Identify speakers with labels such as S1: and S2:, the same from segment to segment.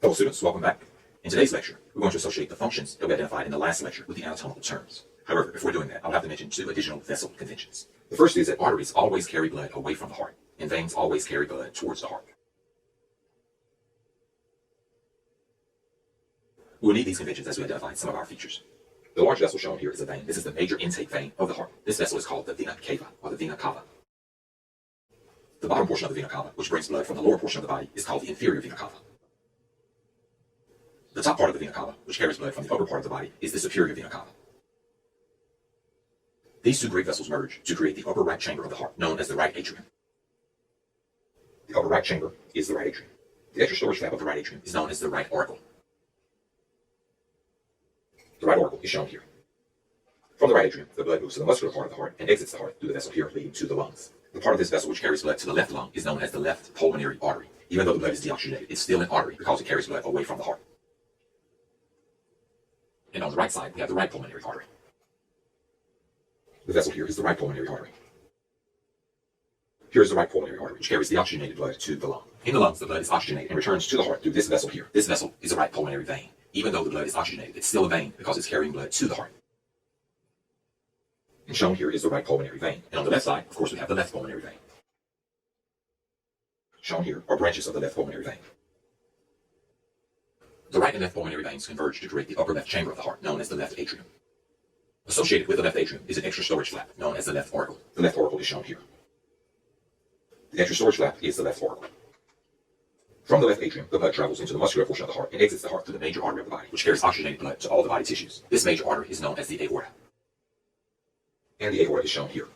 S1: Hello students, welcome back. In today's lecture, we're going to associate the functions that we identified in the last lecture with the anatomical terms. However, before doing that, I'll have to mention two additional vessel conventions. The first is that arteries always carry blood away from the heart, and veins always carry blood towards the heart. We will need these conventions as we identify some of our features. The large vessel shown here is a vein. This is the major intake vein of the heart. This vessel is called the vena cava, or the vena cava. The bottom portion of the vena cava, which brings blood from the lower portion of the body, is called the inferior vena cava. The top part of the vena cava, which carries blood from the upper part of the body, is the superior vena cava. These two great vessels merge to create the upper right chamber of the heart, known as the right atrium. The upper right chamber is the right atrium. The extra storage flap of the right atrium is known as the right auricle. The right auricle is shown here. From the right atrium, the blood moves to the muscular part of the heart and exits the heart through the vessel here, leading to the lungs. The part of this vessel which carries blood to the left lung is known as the left pulmonary artery. Even though the blood is deoxygenated, it's still an artery because it carries blood away from the heart. And on the right side, we have the right pulmonary artery. The vessel here is the right pulmonary artery. Here is the right pulmonary artery, which carries the oxygenated blood to the lung. In the lungs, the blood is oxygenated and returns to the heart through this vessel here. This vessel is a right pulmonary vein. Even though the blood is oxygenated, it's still a vein because it's carrying blood to the heart. And shown here is the right pulmonary vein. And on the left side, of course, we have the left pulmonary vein. Shown here are branches of the left pulmonary vein. The right and left pulmonary veins converge to create the upper left chamber of the heart, known as the left atrium. Associated with the left atrium is an extra storage flap, known as the left auricle. The left auricle is shown here. The extra storage flap is the left auricle. From the left atrium, the blood travels into the muscular portion of the heart and exits the heart through the major artery of the body, which carries oxygenated blood to all the body tissues. This major artery is known as the aorta. And the aorta is shown here.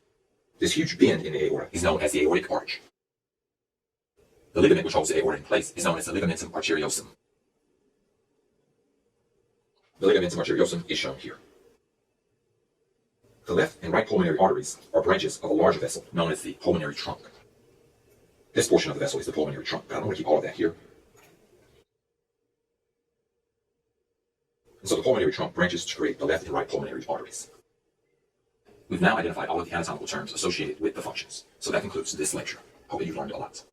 S1: This huge bend in the aorta is known as the aortic arch. The ligament which holds the aorta in place is known as the ligamentum arteriosum. The ligamentum arteriosum is shown here. The left and right pulmonary arteries are branches of a larger vessel known as the pulmonary trunk. This portion of the vessel is the pulmonary trunk, but I don't want to keep all of that here. And so the pulmonary trunk branches to create the left and right pulmonary arteries. We've now identified all of the anatomical terms associated with the functions. So that concludes this lecture. Hope that you've learned a lot.